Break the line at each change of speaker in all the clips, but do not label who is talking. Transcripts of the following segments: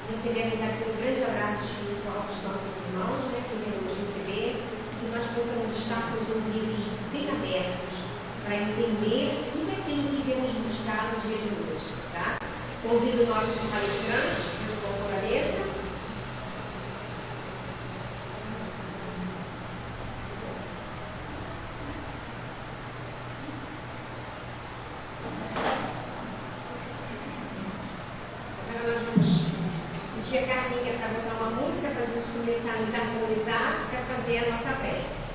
Recebemos aqui um grande abraço espiritual dos nossos irmãos, que iremos receber, que nós possamos estar com os ouvidos bem abertos para entender tudo aquilo que iremos buscar no dia de hoje. Tá? Convido o nosso palestrante, o doutor Alessa. Tia Carminha para botar uma música para a gente começar a nos harmonizar para fazer a nossa prece.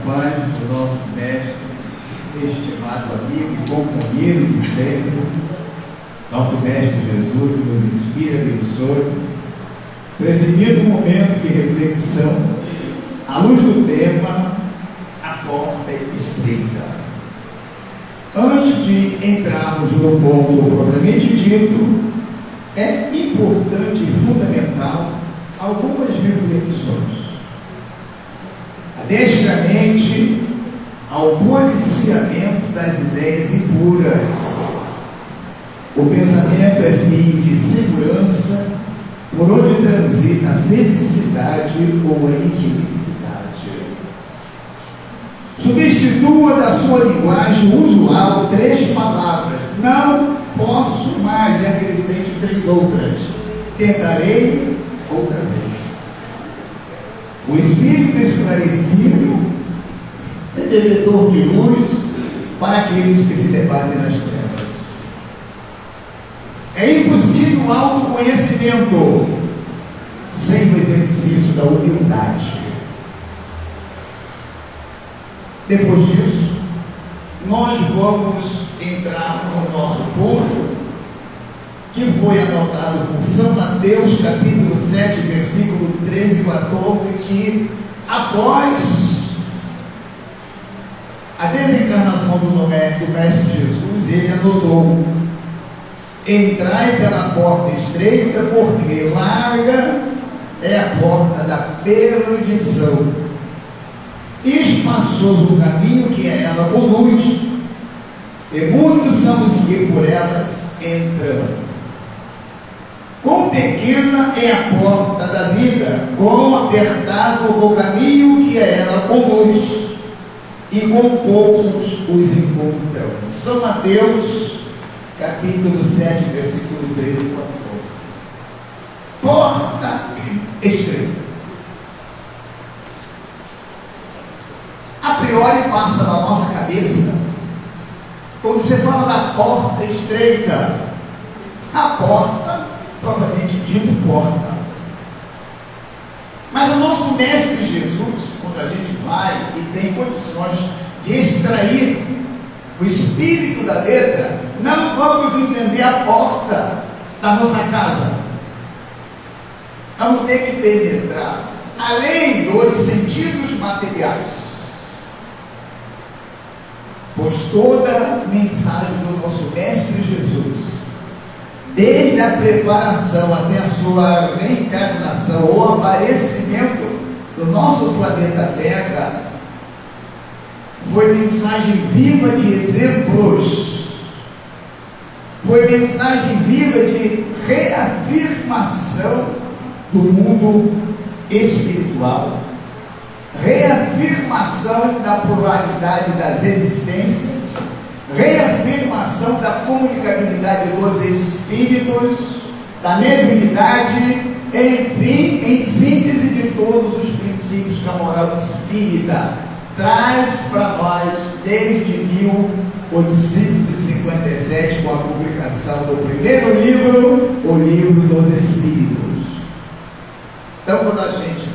Pai, o nosso mestre, estimado amigo e companheiro de sempre, nosso Mestre Jesus, nos inspira e abençoe, presidindo um momento de reflexão, à luz do tema, a porta estreita. Antes de entrarmos no ponto propriamente dito, é importante e fundamental algumas reflexões. Adestramente ao policiamento das ideias impuras. O pensamento é fio de segurança por onde transita a felicidade ou a infelicidade. Substitua da sua linguagem usual 3 palavras. Não posso mais, e acrescente 3 outras. Tentarei outra vez. O Espírito esclarecido é devedor de luz para aqueles que se debatem nas trevas. É impossível o autoconhecimento sem o exercício da humildade. Depois disso, nós vamos entrar no nosso ponto, que foi anotado por São Mateus, capítulo 7, versículo 13 e 14, que após a desencarnação do Mestre Jesus, ele anotou: entrai pela porta estreita, porque larga é a porta da perdição, e espaçoso o caminho que é ela conduz, e muitos são os que por elas entram. Quão pequena é a porta da vida, quão apertado o caminho que a ela conduz, e com poucos os encontram. São Mateus, capítulo 7, versículo 13 e 14. Porta estreita. A priori passa na nossa cabeça, quando você fala da porta estreita, a porta, propriamente dito, porta. Mas o nosso Mestre Jesus, quando a gente vai e tem condições de extrair o espírito da letra, não vamos entender a porta da nossa casa. Vamos ter que penetrar além dos sentidos materiais. Pois toda mensagem do nosso Mestre Jesus, desde a preparação até a sua reencarnação ou aparecimento no nosso planeta Terra, foi mensagem viva de exemplos, foi mensagem viva de reafirmação do mundo espiritual, reafirmação da pluralidade das existências, reafirmação da comunicabilidade dos espíritos, da mediunidade, enfim, em síntese de todos os princípios que a moral espírita traz para nós desde 1857, com a publicação do primeiro livro, o Livro dos Espíritos. Então, quando a gente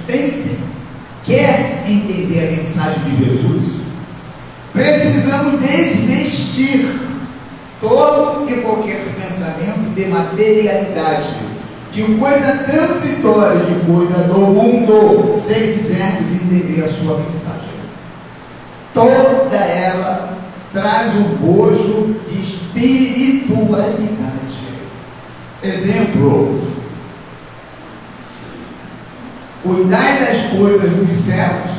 quer entender a mensagem de Jesus, precisamos desvestir todo e qualquer pensamento de materialidade, de coisa transitória, de coisa do mundo, se quisermos entender a sua mensagem. Toda ela traz um bojo de espiritualidade. Exemplo: cuidai das coisas dos céus,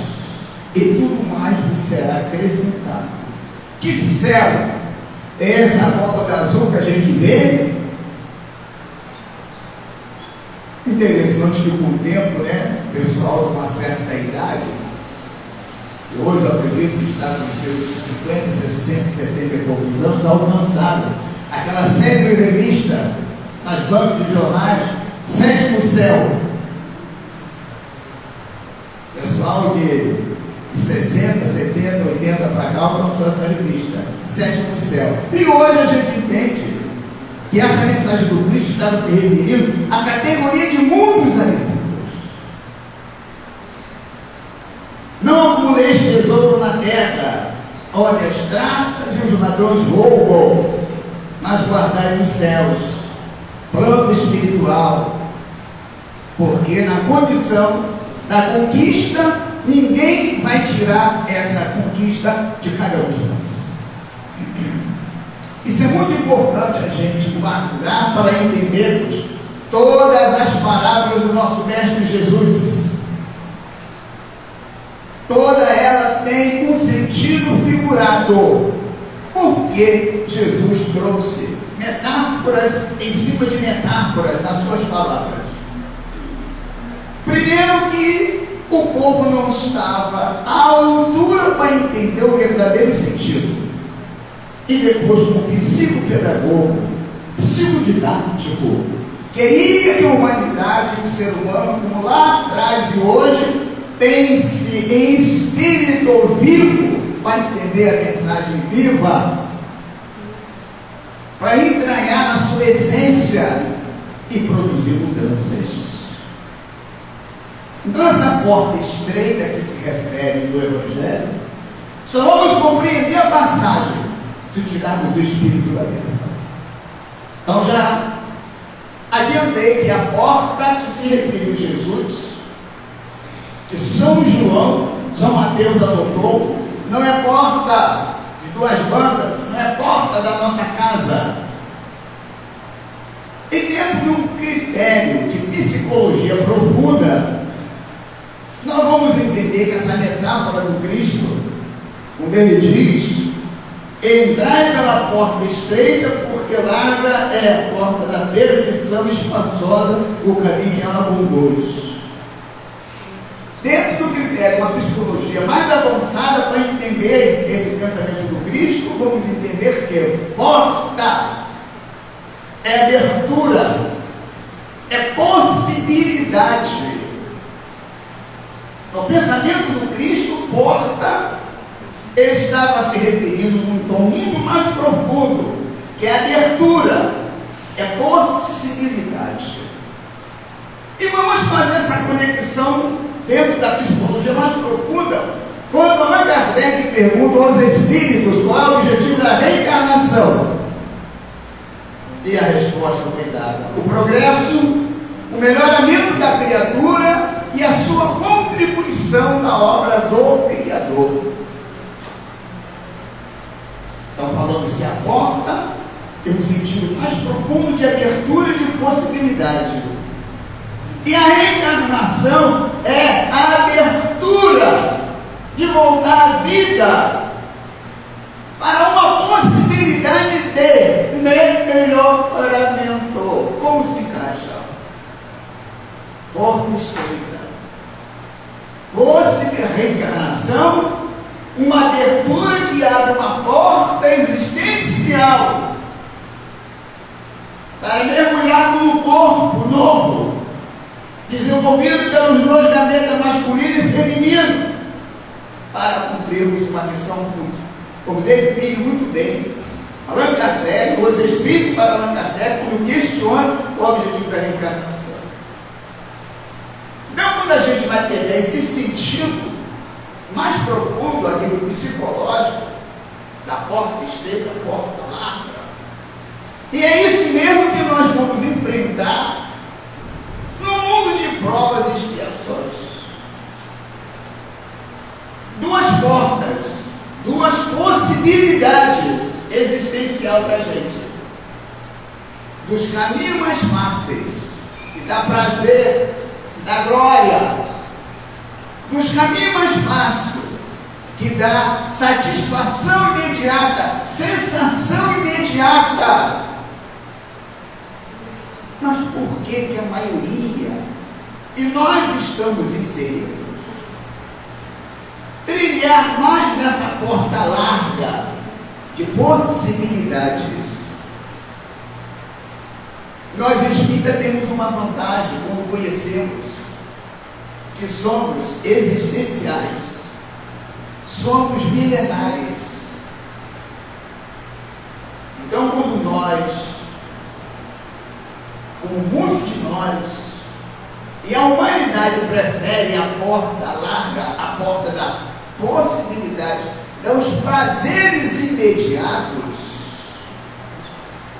e tudo mais vos será acrescentado. Que céu é essa Copa azul que a gente vê? Interessante que com o tempo, pessoal de uma certa idade, que hoje eu acredito que está com seus 50, 60, 70 e poucos anos, alcançaram aquela série de revista nas bancas de jornais, Sétimo Céu. Pessoal de 60, 70, 80 para cá alcançou essa revista, Sétimo Céu. E hoje a gente entende que essa mensagem do Cristo estava se referindo à categoria de mundos alienígenas. Não acumuleis tesouro na terra, onde as traças e os ladrões roubam, mas guardai os céus, plano espiritual, porque na condição da conquista, ninguém vai tirar essa conquista de cada um de nós. Isso é muito importante a gente guardar para entendermos todas as palavras do nosso Mestre Jesus. Toda ela tem um sentido figurado, porque Jesus trouxe metáforas em cima de metáforas nas suas palavras. Primeiro que o povo não estava à altura para entender o verdadeiro sentido. E depois, como psicopedagogo, psicodidático, queria que a humanidade, o ser humano, como lá atrás e hoje, pense em espírito vivo, para entender a mensagem viva, para entranhar na sua essência e produzir mudanças. Então, essa porta estreita que se refere do Evangelho, só vamos compreender a passagem se tirarmos o Espírito da dentro. Então, já adiantei que a porta que se referiu a Jesus, que São Mateus adotou, não é porta de duas bandas, não é porta da nossa casa. E dentro de um critério de psicologia profunda, nós vamos entender que essa metáfora do Cristo, quando ele diz: entrai pela porta estreita, porque larga é a porta da perdição, espaçosa o caminho que ela conduz. Dentro do critério, uma psicologia mais avançada para entender esse pensamento do Cristo, vamos entender que porta é abertura, é possibilidade. No pensamento do Cristo, porta, ele estava se referindo num tom muito mais profundo, que é abertura, é possibilidade. E vamos fazer essa conexão dentro da psicologia mais profunda, quando Allan Kardec pergunta aos espíritos qual é o objetivo da reencarnação. E a resposta foi dada: o progresso, o melhoramento da criatura e a sua contribuição na obra do Criador. Então falamos que a porta tem um sentido mais profundo de abertura e de possibilidade. E a reencarnação é a abertura de voltar à vida para uma possibilidade de melhoramento. Como se encaixa? Porta estreita. Reencarnação, uma abertura que abre uma porta existencial para mergulhar no corpo novo, desenvolvido pelos dois gametas masculino e feminino, para cumprirmos uma missão única. Como define muito bem Allan Kardec, os espíritos para Allan Kardec, quando questiona o objetivo da reencarnação. Então, quando a gente vai pegar esse sentido mais profundo aqui no psicológico, da porta estreita, da porta larga, e é isso mesmo que nós vamos enfrentar no mundo de provas e expiações. Duas portas, duas possibilidades existenciais para a gente. Dos caminhos mais fáceis, que dá prazer, da glória, dos caminhos mais fáceis, que dá satisfação imediata, sensação imediata. Mas por que a maioria, e nós estamos inseridos, trilhar mais nessa porta larga de possibilidades? Nós espíritas temos uma vantagem quando conhecemos que somos existenciais, somos milenares. Então, quando nós, como muitos de nós, e a humanidade prefere a porta larga, a porta da possibilidade, dos prazeres imediatos.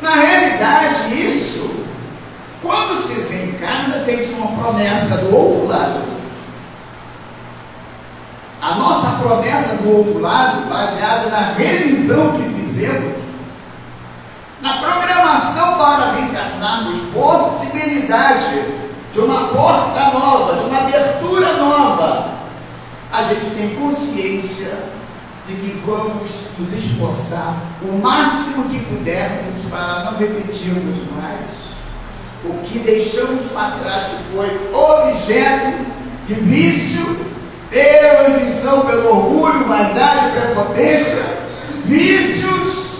Na realidade, isso, quando se reencarna, tem-se uma promessa do outro lado. A nossa promessa do outro lado, baseada na revisão que fizemos, na programação para reencarnarmos, possibilidade de uma porta nova, de uma abertura nova, a gente tem consciência de que vamos nos esforçar o máximo que pudermos para não repetirmos mais o que deixamos para trás, que foi objeto de vício, pela ambição, pelo orgulho, vaidade, prepotência, vícios,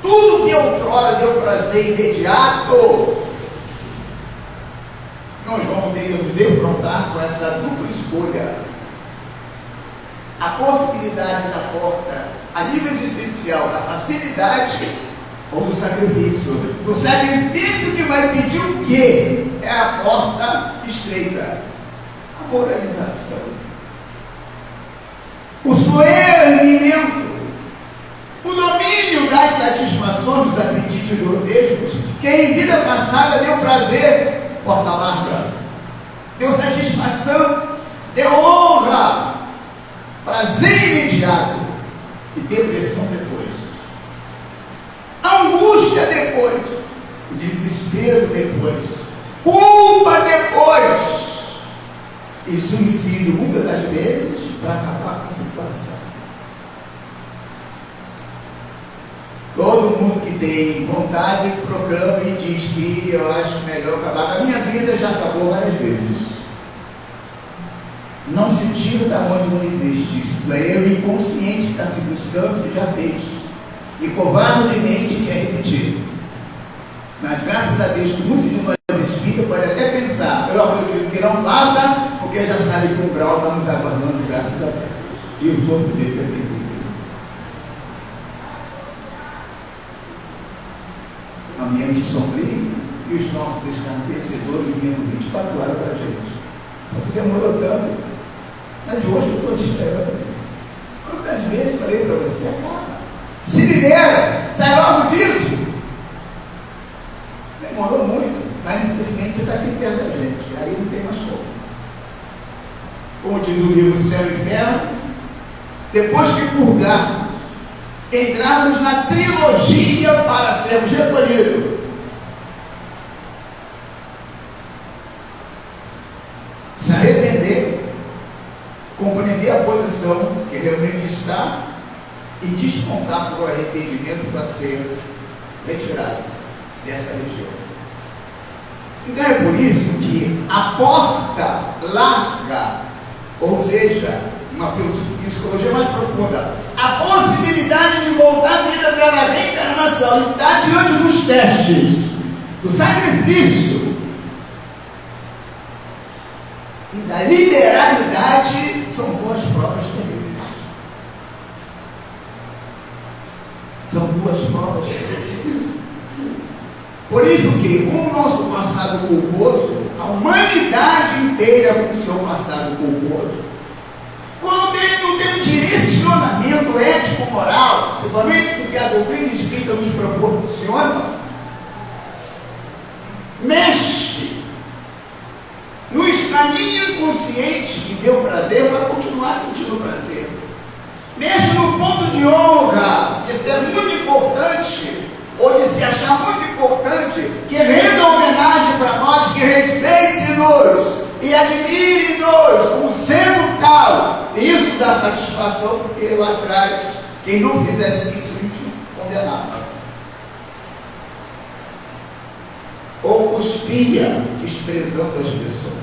tudo que outrora deu prazer imediato. Nós vamos ter que nos defrontar com essa dupla escolha. A possibilidade da porta a nível existencial, da facilidade ou do sacrifício. Do sacrifício que vai pedir o quê? É a porta estreita. A moralização. O soerguimento. O domínio das satisfações, dos apetites grotescos, que em vida passada deu prazer, porta larga. Deu satisfação, deu honra. Prazer imediato e depressão depois, angústia depois, desespero depois, culpa depois e suicídio muitas das vezes para acabar com a situação. Todo mundo que tem vontade proclama e diz que eu acho melhor acabar. A minha vida já acabou várias vezes. Não se tira da onde não existe. Isso é o inconsciente que está se buscando, que já fez. E covardemente quer repetir. Mas graças a Deus, muitos de nós espíritas podem até pensar, eu acredito que não passa, porque já sabe que o grau está nos aguardando, graças a Deus. E os outros devem ter. Ambiente sombrio e os nossos escarnecedores vindo 24 horas para a gente. Você demorou tanto. Mas de hoje eu estou te esperando. Quantas vezes falei para você, cara, se libera, sai logo disso. Demorou muito, mas infelizmente você está aqui perto da gente, aí não tem mais como. Como diz o livro Céu e Inferno, depois que purgarmos, entrarmos na trilogia para sermos recolhidos. Se arrepender, compreender a posição que realmente está e despontar para o arrependimento para ser retirado dessa região. Então é por isso que a porta larga, ou seja, uma psicologia mais profunda, a possibilidade de voltar à vida pela reencarnação e estar diante dos testes, do sacrifício e da liberalidade são duas provas terríveis. São duas provas terríveis. Por isso que, com o nosso passado culposo, a humanidade inteira com o seu passado culposo, quando não tem um direcionamento ético-moral, principalmente porque a doutrina espírita nos proporciona, mexe no caminho inconsciente que deu prazer, vai continuar sentindo prazer. Mexe no ponto de honra, de ser muito importante, ou de se achar muito importante, que renda homenagem para nós, que respeite-nos e admire-nos como sendo tal. E isso dá satisfação, porque lá atrás, quem não fizesse isso, ninguém condenava. Ou cuspia, desprezando as pessoas.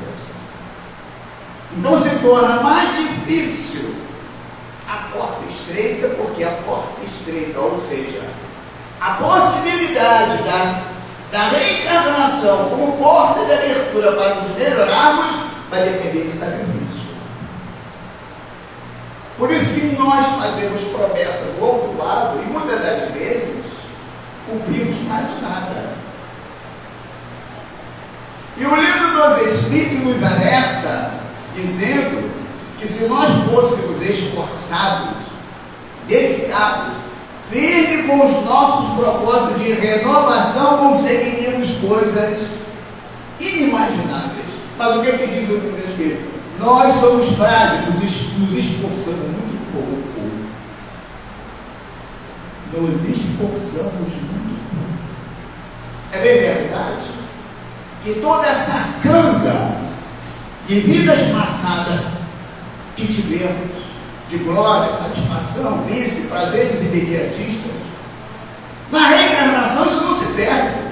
Então se torna mais difícil a porta estreita, porque a porta estreita, ou seja, a possibilidade da reencarnação como porta de abertura para nos melhorarmos vai depender de sacrifício. Por isso que nós fazemos promessa do outro lado e muitas das vezes cumprimos mais nada. E o livro dos Espíritos nos alerta, dizendo que se nós fôssemos esforçados dedicados, firme com os nossos propósitos de renovação, conseguiríamos coisas inimagináveis. Mas o que é que diz o livro escrito? Nós somos frágeis, nos esforçamos muito pouco. Nos esforçamos muito pouco. É bem verdade que toda essa canga de vidas passadas que tivemos, de glória, satisfação, vício, prazeres imediatistas, na reencarnação isso não se perde.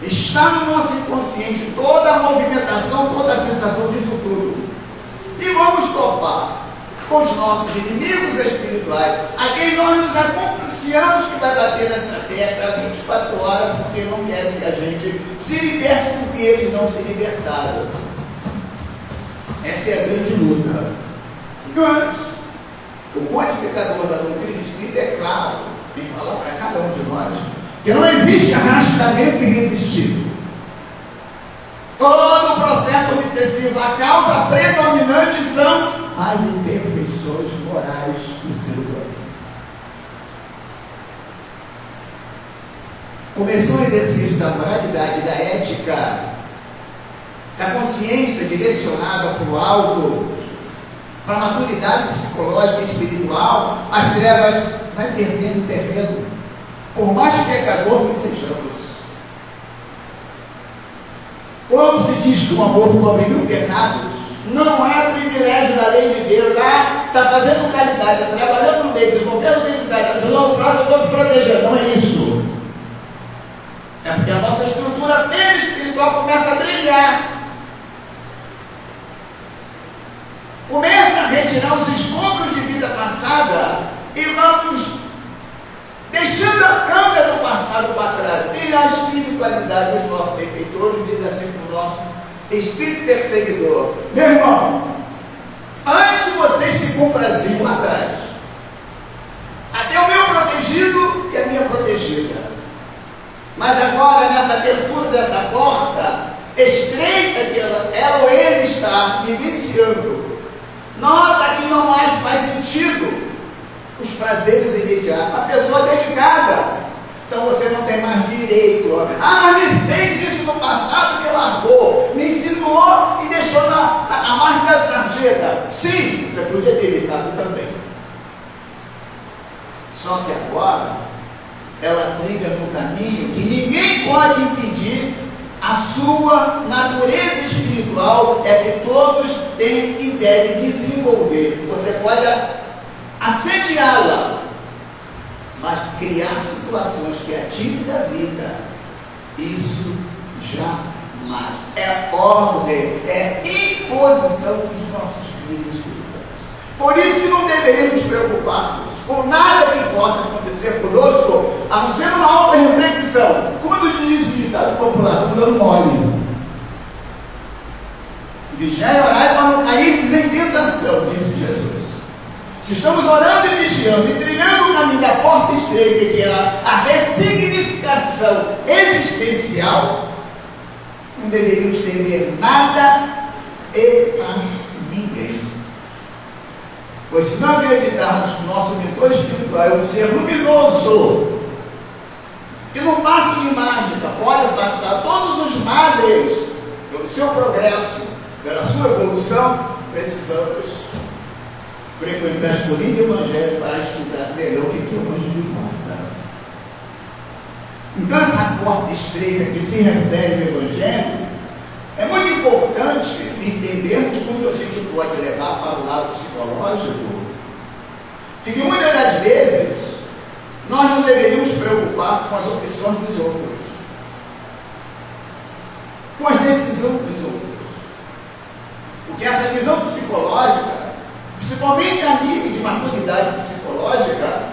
Está no nosso inconsciente toda a movimentação, toda a sensação disso tudo. E vamos topar com os nossos inimigos espirituais, a quem nós nos acompliciamos que vai bater nessa tecla 24 horas, porque não querem que a gente se liberte, porque eles não se libertaram. Essa é a grande luta. Mas o codificador da doutrina espírita é claro em falar para cada um de nós que não existe arrastamento irresistível. Todo o processo obsessivo, a causa predominante são as imperfeições morais do ser humano. Começou o exercício da moralidade, da ética, da consciência direcionada para o alto, para a maturidade psicológica e espiritual, as trevas vai perdendo terreno, por mais pecador que sejamos. Quando se diz que o amor cobre mil pecados, não é privilégio da lei de Deus. Está fazendo caridade, está trabalhando no meio, desenvolvendo mediunidade, está ajudando o prazo, eu estou te protegendo. Não é isso. É porque a nossa estrutura espiritual começa a brilhar. Começa a retirar os escombros de vida passada e vamos deixando a câmera do passado para trás. E a espiritualidade dos nossos benfeitores diz assim para o nosso espírito perseguidor: meu irmão, antes vocês se compraziam lá atrás. Até o meu protegido e a minha protegida. Mas agora, nessa abertura dessa porta estreita que ela ou ele está vivenciando, nota que não mais faz sentido os prazeres imediatos. A pessoa dedicada, então você não tem mais direito. Me fez isso no passado, me largou, me insinuou e deixou na marca da sarjeta. Sim, você podia ter evitado também. Só que agora ela trilha no caminho que ninguém pode impedir. A sua natureza espiritual é que todos têm e devem desenvolver. Você pode assediá-la, mas criar situações que a tire da vida, isso jamais. É ordem, é imposição dos nossos filhos espirituais. Por isso que não deveríamos preocupar-nos com nada que possa acontecer conosco, a não ser uma alta reflexão. Como diz o ditado popular, estou dando mole. Vigiai e orai para não cairdes em tentação, disse Jesus. Se estamos orando e vigiando e trilhando o caminho da porta estreita, que é a ressignificação existencial, não deveríamos temer nada e a ninguém. Pois se não acreditarmos que o nosso mentor espiritual é um ser luminoso, que no passo de mágica pode afastar todos os males pelo seu progresso, pela sua evolução, precisamos frequentar a escolha do Evangelho para estudar melhor o que é o anjo de guarda. Então essa porta estreita que se refere ao Evangelho é muito importante entendermos como a gente pode levar para o lado psicológico, que muitas das vezes nós não deveríamos preocupar com as opções dos outros, com as decisões dos outros, porque essa visão psicológica, principalmente a nível de maturidade psicológica,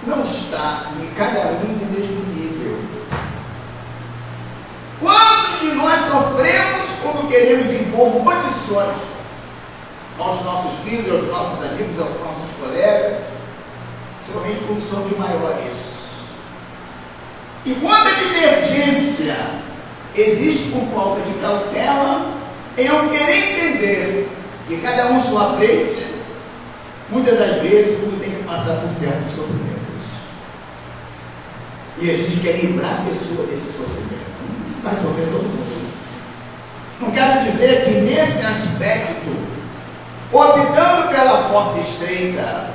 não está em cada um no mesmo nível. Quantos de nós sofremos quando queremos impor condições aos nossos filhos, aos nossos amigos, aos nossos colegas, principalmente quando são de maiores? E quanta divergência existe por falta de cautela em eu querer entender que cada um sua frente Muitas das vezes, o mundo tem que passar por certos sofrimentos. E a gente quer livrar a pessoa desse sofrimento. Vai sofrer todo mundo. Não quero dizer que nesse aspecto, optando pela porta estreita,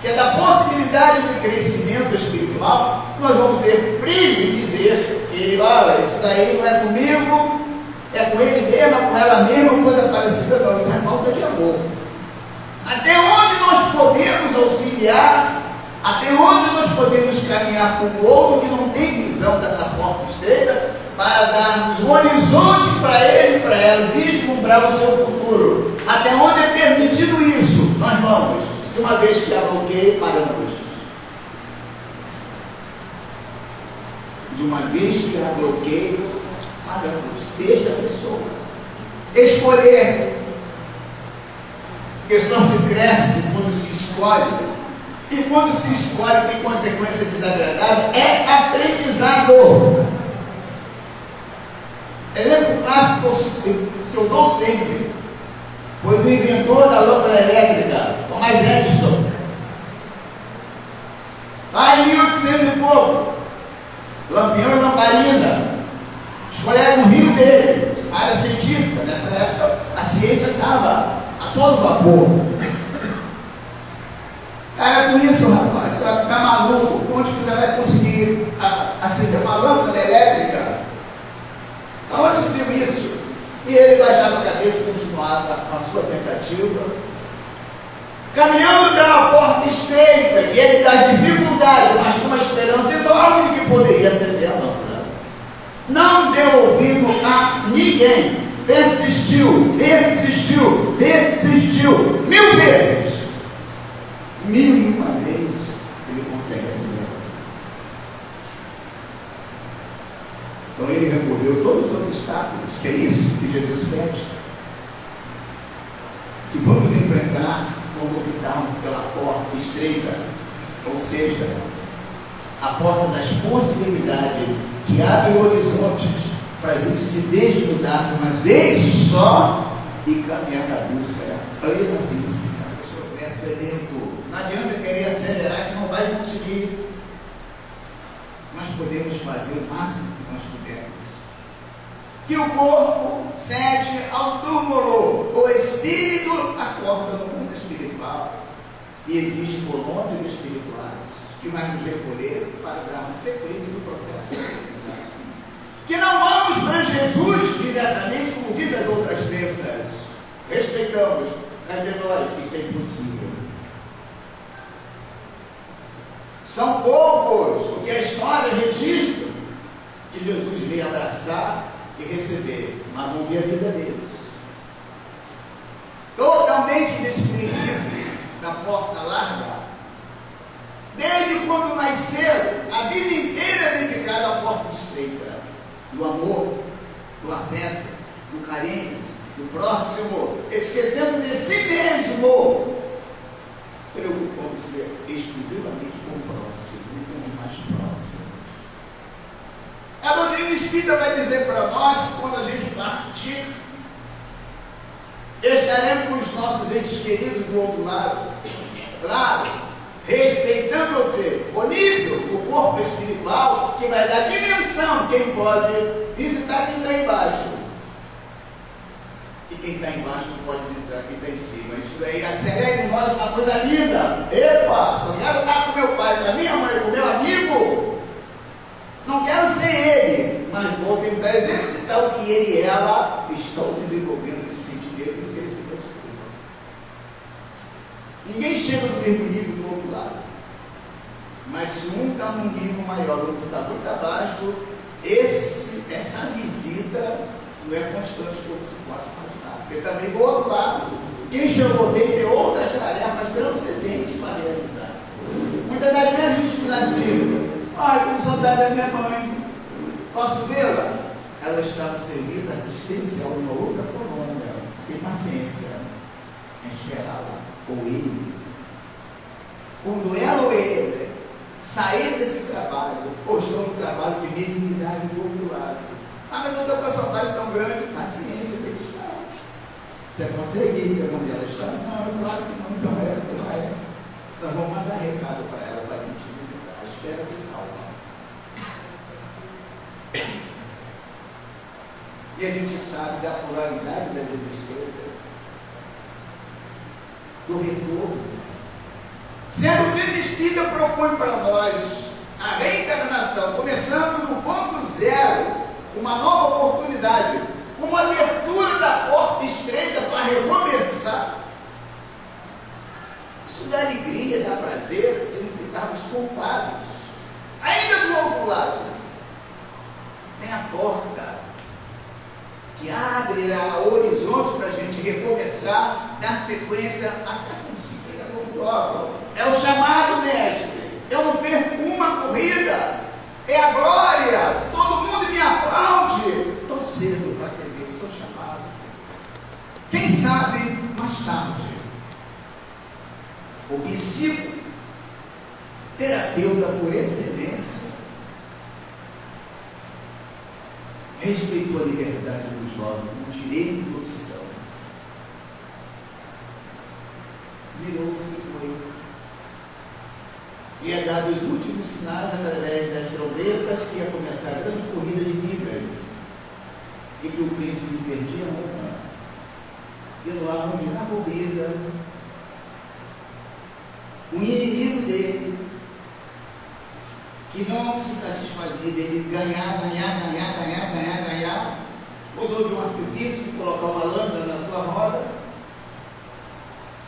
que é da possibilidade de crescimento espiritual, nós vamos ser frios de dizer que, olha, isso daí não é comigo, é com ele mesmo, é com ela mesma, coisa parecida, não, isso é falta de amor. Até onde nós podemos auxiliar, até onde nós podemos caminhar com o outro que não tem visão dessa porta estreita, para darmos um horizonte para ele e para ela, vislumbrar o seu futuro. Até onde é permitido isso, nós vamos. De uma vez que há bloqueio, paramos. De uma vez que há bloqueio, paramos. Deixa a pessoa escolher. Porque só se cresce quando se escolhe. E quando se escolhe tem consequência desagradável, é aprendizado. Exemplo clássico que eu dou sempre foi do inventor da lâmpada elétrica, Thomas Edison. Lá em 1800 e pouco, lampião e lamparina, escolheram o rio dele, a área científica. Nessa época, a ciência estava a todo vapor. Cara, com isso, rapaz, você vai ficar maluco. Onde você vai conseguir acender uma lâmpada elétrica? Aonde se viu isso? E ele baixava a cabeça e continuava com a sua tentativa, caminhando pela porta estreita, que ele dá dificuldade, mas com uma esperança enorme de que poderia acender a lâmpada. Não deu ouvido a ninguém. Persistiu, 1000 vezes. 1001 vez ele consegue acender a lâmpada. Então ele removeu todos os obstáculos, que é isso que Jesus pede. Que vamos enfrentar quando optarmos pela porta estreita, ou seja, a porta das possibilidades que abre horizontes para a gente se desnudar de uma vez só e caminhar na busca da plena felicidade. Eu peço exemplo. Não adianta querer acelerar que não vai conseguir. Nós podemos fazer o máximo que nós pudermos. Que o corpo cede ao túmulo, o espírito acorda no mundo espiritual. E existem colônias espirituais que vai nos recolher para darmos sequência no processo de aprendizagem. Que não vamos para Jesus diretamente, como diz as outras crenças. Respeitamos, mas de nós isso é impossível. São poucos o que a história registra que Jesus veio abraçar e receber, mas não vi a vida deles. Totalmente desprendido da porta larga. Desde quando nasceram, a vida inteira dedicada à porta estreita. Do amor, do afeto, do carinho, do próximo, esquecendo de si mesmo, preocupando-se exclusivamente com o próximo e com o mais próximo. A doutrina espírita vai dizer para nós que quando a gente partir, estaremos com os nossos entes queridos do outro lado, claro, respeitando você, o nível, o corpo espiritual, que vai dar dimensão, quem pode visitar quem está embaixo. E quem está embaixo não pode visitar quem está em cima. Isso daí acelera em nós uma coisa linda. Epa, só quero estar com meu pai, com a minha mãe, com o meu amigo. Não quero ser ele, mas vou tentar exercitar o que ele e ela estão desenvolvendo esse sentimento de crescimento espiritual. Ninguém chega no mesmo nível do outro lado. Mas se um está num nível maior, o outro está muito abaixo, essa visita não é constante como se possa imaginar. Porque também do outro lado, quem chegou bem tem outras tarefas transcendentes para realizar. Muitas das vezes a gente diz assim: ai, com saudade da minha mãe, posso vê-la? Ela está no serviço assistencial de uma outra colônia. Tem paciência em esperá-la, ou ele. Quando ela ou ele sair desse trabalho, ou estão no trabalho de mediunidade do outro lado. Ah, mas eu estou com a saudade tão grande. Paciência, tem que esperar. Você consegue ir onde ela está? Não, claro que não. Então ela é. Nós vamos mandar recado para ela, para a gente visitar. Espera com calma. E a gente sabe da pluralidade das existências, do retorno. Sendo que o Espírita propõe para nós a reencarnação, começando no ponto zero, uma nova oportunidade, com uma abertura da porta estreita para recomeçar. Isso dá alegria, dá prazer de não ficarmos culpados. Ainda do outro lado, tem a porta que abrirá o horizonte para a gente recomeçar, dar sequência até conseguir a novo logo. É o chamado, mestre. Eu não perco uma corrida. É a glória. Todo mundo me aplaude. Estou cedo para atender o seu chamado. Quem sabe mais tarde. O psíquico, terapeuta por excelência, respeitou a liberdade do jovem, o direito de opção. Virou-se e foi. Ia dar os últimos sinais através das trombetas que ia começar a grande corrida de migas e que o príncipe perdia a honra. E lá onde na corrida, o inimigo dele, que não se satisfazia dele ganhar, usou de um artifício de colocar uma lâmina na sua roda,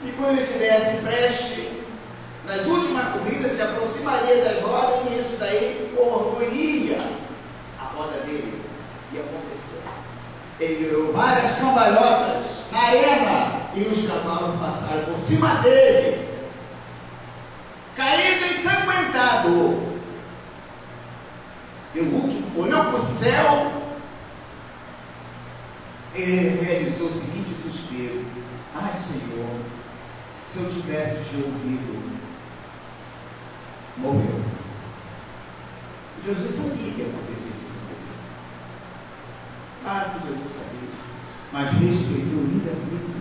e quando ele estivesse preste, nas últimas corridas, se aproximaria das rodas, e isso daí corroeria a roda dele. E aconteceu. Ele virou várias cambalhotas na arena, e os cavalos passaram por cima dele, caído ensanguentado. E o último olhou para o céu e realizou o seguinte suspiro: ai, Senhor, se eu tivesse te ouvido. Morreu. Jesus sabia que ia acontecer isso com ele. Claro que Jesus sabia, mas respeitou o livre-arbítrio.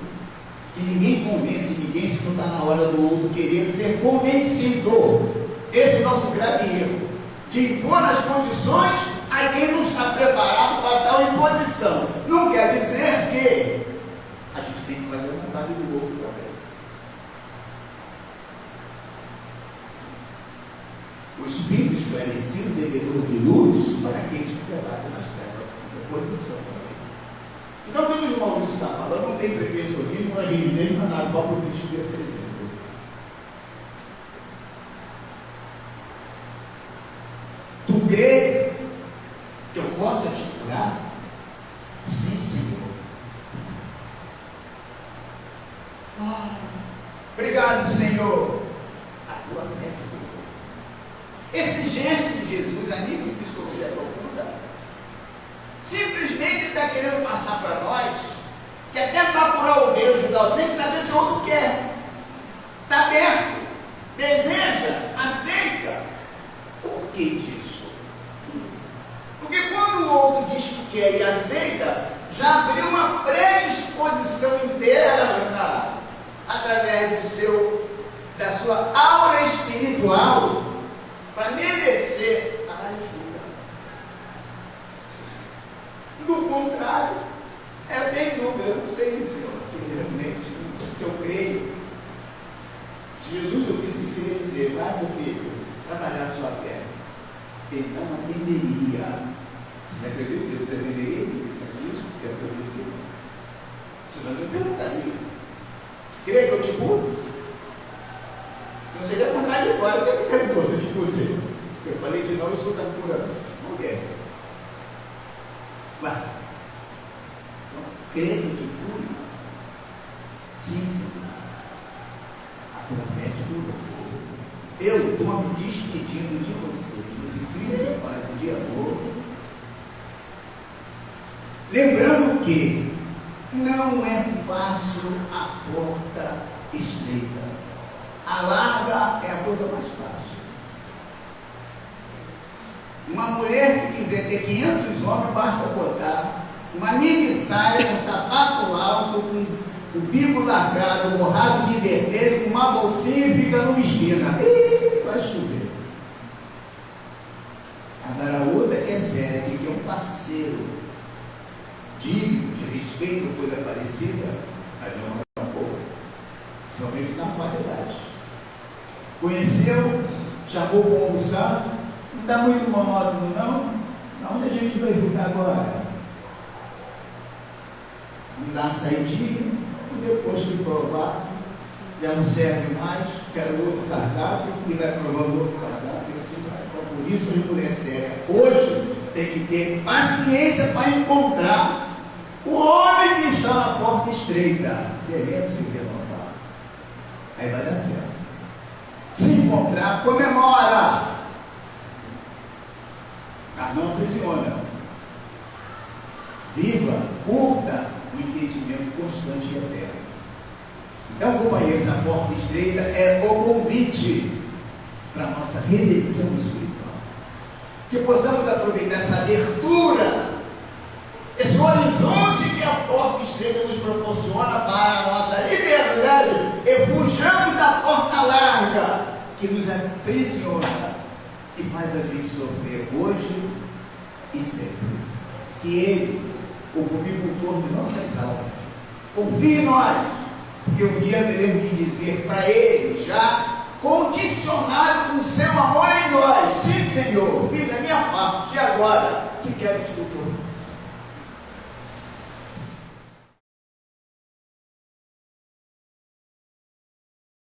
Que ninguém convence ninguém se não está na hora do outro querer ser convencido. Esse é o nosso grave erro, de impor as condições a quem não está preparado para tal imposição. Não quer dizer que a gente tem que fazer a vontade do outro também. O espírito esclarecido, devedor de luz, para quem se debate nas trevas de oposição também. Então, quando o Maurício está falando, não tem preguiçonismo, não é rigidez, não é nada, igual para o Cristo desse exemplo. Tu crê que eu possa te curar? Sim, Senhor. Obrigado, Senhor. A tua fé te curou. Esse gesto de Jesus, amigo de psicologia profunda, simplesmente ele está querendo passar para nós que até para curar o Deus judeu tem que saber se o outro quer. Está aberto, deseja, aceita. Por que disso? Porque quando o outro diz que quer e aceita, já abriu uma predisposição interna através da sua aura espiritual para merecer a ajuda. Do contrário, é bem dúvida, eu não sei dizer assim, realmente, se eu creio. Se Jesus eu queria dizer, vai meu filho, trabalhar a sua fé, ele não atenderia. Você não acredita que Deus atenderia? Ele disse isso, eu acredito que não. Senão eu perguntaria, crê que eu te curo? Não seria contraditório, porque eu perguntou se de você. Eu falei que não, eu sou da cura. Não quer. Ué, crê que te cure? Sim, Senhor. A promete curou. Eu estou me despedindo de você, desse filho de paz, de amor. Lembrando que não é fácil a porta estreita. A larga é a coisa mais fácil. Uma mulher que quiser ter 500 homens, basta botar uma mini saia com sapato alto, com o bico lacrado, borrado de vermelho, com uma bolsinha e fica numa esquina. Ih, vai chover. Agora a outra que é séria, que é um parceiro digno, de respeito ou coisa parecida, aí não é um pouco, somente na qualidade. Conheceu, chamou para almoçar, não dá muito monótono não? Onde a gente vai ficar agora? Me dá uma saidinha, e depois que provar, já não serve mais, quero outro cardápio, e vai provando outro cardápio, e assim vai. Então, por isso a mulher séria hoje tem que ter paciência para encontrar o homem que está na porta estreita, querendo se renovar. Aí vai dar certo. Se encontrar, comemora. Mas não aprisiona. Viva, curta o entendimento constante e eterno. Então, companheiros, a porta estreita é o convite para a nossa redenção espiritual. Que possamos aproveitar essa abertura, esse horizonte que a porta estreita nos proporciona para a nossa liberdade, e fujamos da porta larga que nos aprisiona e faz a gente sofrer hoje e sempre. Que Ele, o comicultor de nossas almas, confie em nós, porque um dia teremos que dizer para Ele, já condicionado com o seu amor em nós: sim, Senhor, fiz a minha parte, e agora, que queres que tu tornes?